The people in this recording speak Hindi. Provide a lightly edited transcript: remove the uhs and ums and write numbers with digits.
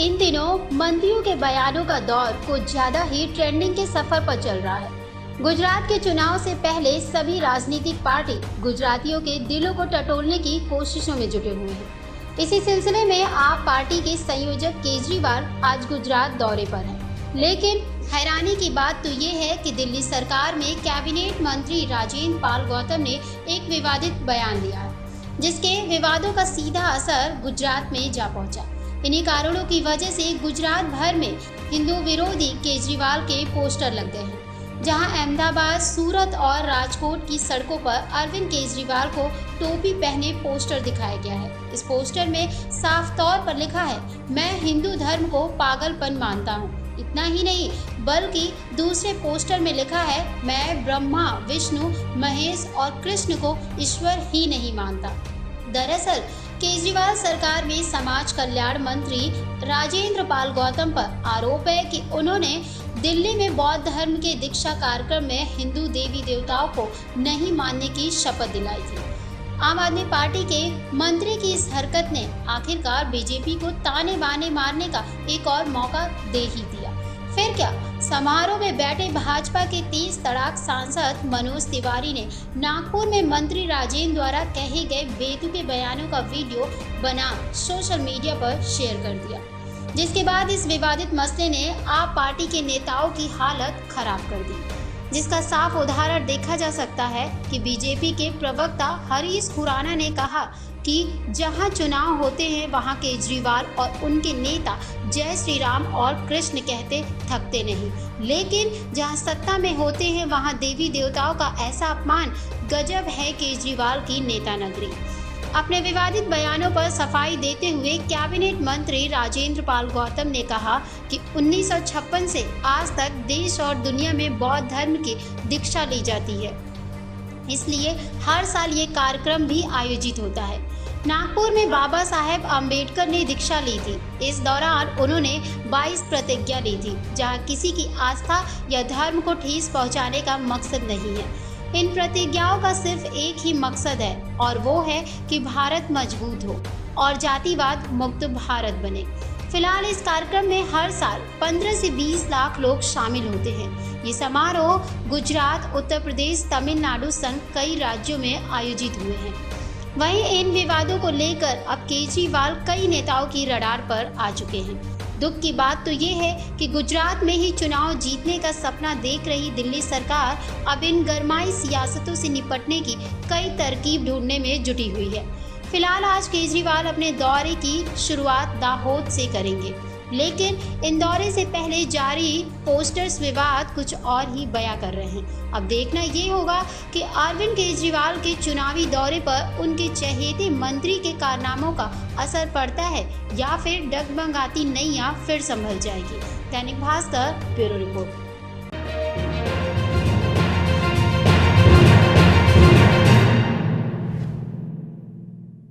इन दिनों मंत्रियों के बयानों का दौर कुछ ज्यादा ही ट्रेंडिंग के सफर पर चल रहा है। गुजरात के चुनाव से पहले सभी राजनीतिक पार्टी गुजरातियों के दिलों को टटोलने की कोशिशों में जुटे हुए हैं। इसी सिलसिले में आप पार्टी के संयोजक केजरीवाल आज गुजरात दौरे पर हैं। लेकिन हैरानी की बात तो ये है कि दिल्ली सरकार में कैबिनेट मंत्री राजेंद्र पाल गौतम ने एक विवादित बयान दिया है, जिसके विवादों का सीधा असर गुजरात में जा पहुंचा। इन्हीं कारणों की वजह से गुजरात भर में हिंदू विरोधी केजरीवाल के पोस्टर लग गए हैं, जहां अहमदाबाद, सूरत और राजकोट की सड़कों पर अरविंद केजरीवाल को टोपी पहने पोस्टर दिखाया गया है। इस पोस्टर में साफ तौर पर लिखा है, मैं हिंदू धर्म को पागलपन मानता हूँ। इतना ही नहीं, बल्कि दूसरे पोस्टर में लिखा है, मैं ब्रह्मा, विष्णु, महेश और कृष्ण को ईश्वर ही नहीं मानता। दरअसल केजरीवाल सरकार में समाज कल्याण मंत्री राजेंद्र पाल गौतम पर आरोप है कि उन्होंने दिल्ली में बौद्ध धर्म के दीक्षा कार्यक्रम में हिंदू देवी देवताओं को नहीं मानने की शपथ दिलाई थी। आम आदमी पार्टी के मंत्री की इस हरकत ने आखिरकार बीजेपी को ताने बाने मारने का एक और मौका दे ही दिया। फिर क्या, समारोह में बैठे भाजपा के तेज तड़ाक सांसद मनोज तिवारी ने नागपुर में मंत्री राजेंद्र द्वारा कहे गए बेतुके बयानों का वीडियो बना सोशल मीडिया पर शेयर कर दिया, जिसके बाद इस विवादित मसले ने आप पार्टी के नेताओं की हालत खराब कर दी। जिसका साफ उदाहरण देखा जा सकता है कि बीजेपी के प्रवक्ता हरीश खुराना ने कहा कि जहां चुनाव होते हैं वहां केजरीवाल और उनके नेता जय श्री राम और कृष्ण कहते थकते नहीं, लेकिन जहां सत्ता में होते हैं वहां देवी देवताओं का ऐसा अपमान गजब है केजरीवाल की नेता नगरी। अपने विवादित बयानों पर सफाई देते हुए कैबिनेट मंत्री राजेंद्र पाल गौतम ने कहा कि 1956 से आज तक देश और दुनिया में बौद्ध धर्म की दीक्षा ली जाती है, इसलिए हर साल ये कार्यक्रम भी आयोजित होता है। नागपुर में बाबा साहेब अम्बेडकर ने दीक्षा ली थी। इस दौरान उन्होंने 22 प्रतिज्ञा ली थी, जहां किसी की आस्था या धर्म को ठेस पहुंचाने का मकसद नहीं है। इन प्रतिज्ञाओं का सिर्फ एक ही मकसद है, और वो है कि भारत मजबूत हो और जातिवाद मुक्त भारत बने। फिलहाल इस कार्यक्रम में हर साल 15 से 20 लाख लोग शामिल होते हैं। ये समारोह गुजरात, उत्तर प्रदेश, तमिलनाडु संग कई राज्यों में आयोजित हुए हैं। वहीं इन विवादों को लेकर अब केजरीवाल कई नेताओं की रडार पर आ चुके हैं। दुख की बात तो ये है कि गुजरात में ही चुनाव जीतने का सपना देख रही दिल्ली सरकार अब इन गरमाई सियासतों से निपटने की कई तरकीब ढूंढने में जुटी हुई है। फिलहाल आज केजरीवाल अपने दौरे की शुरुआत दाहोद से करेंगे, लेकिन इन दौरे से पहले जारी पोस्टर्स विवाद कुछ और ही बयां कर रहे हैं। अब देखना ये होगा कि अरविंद केजरीवाल के चुनावी दौरे पर उनके चहेते मंत्री के कारनामों का असर पड़ता है या फिर डगमगाती नैया फिर संभल जाएगी। Dainik Bhaskar bureau report.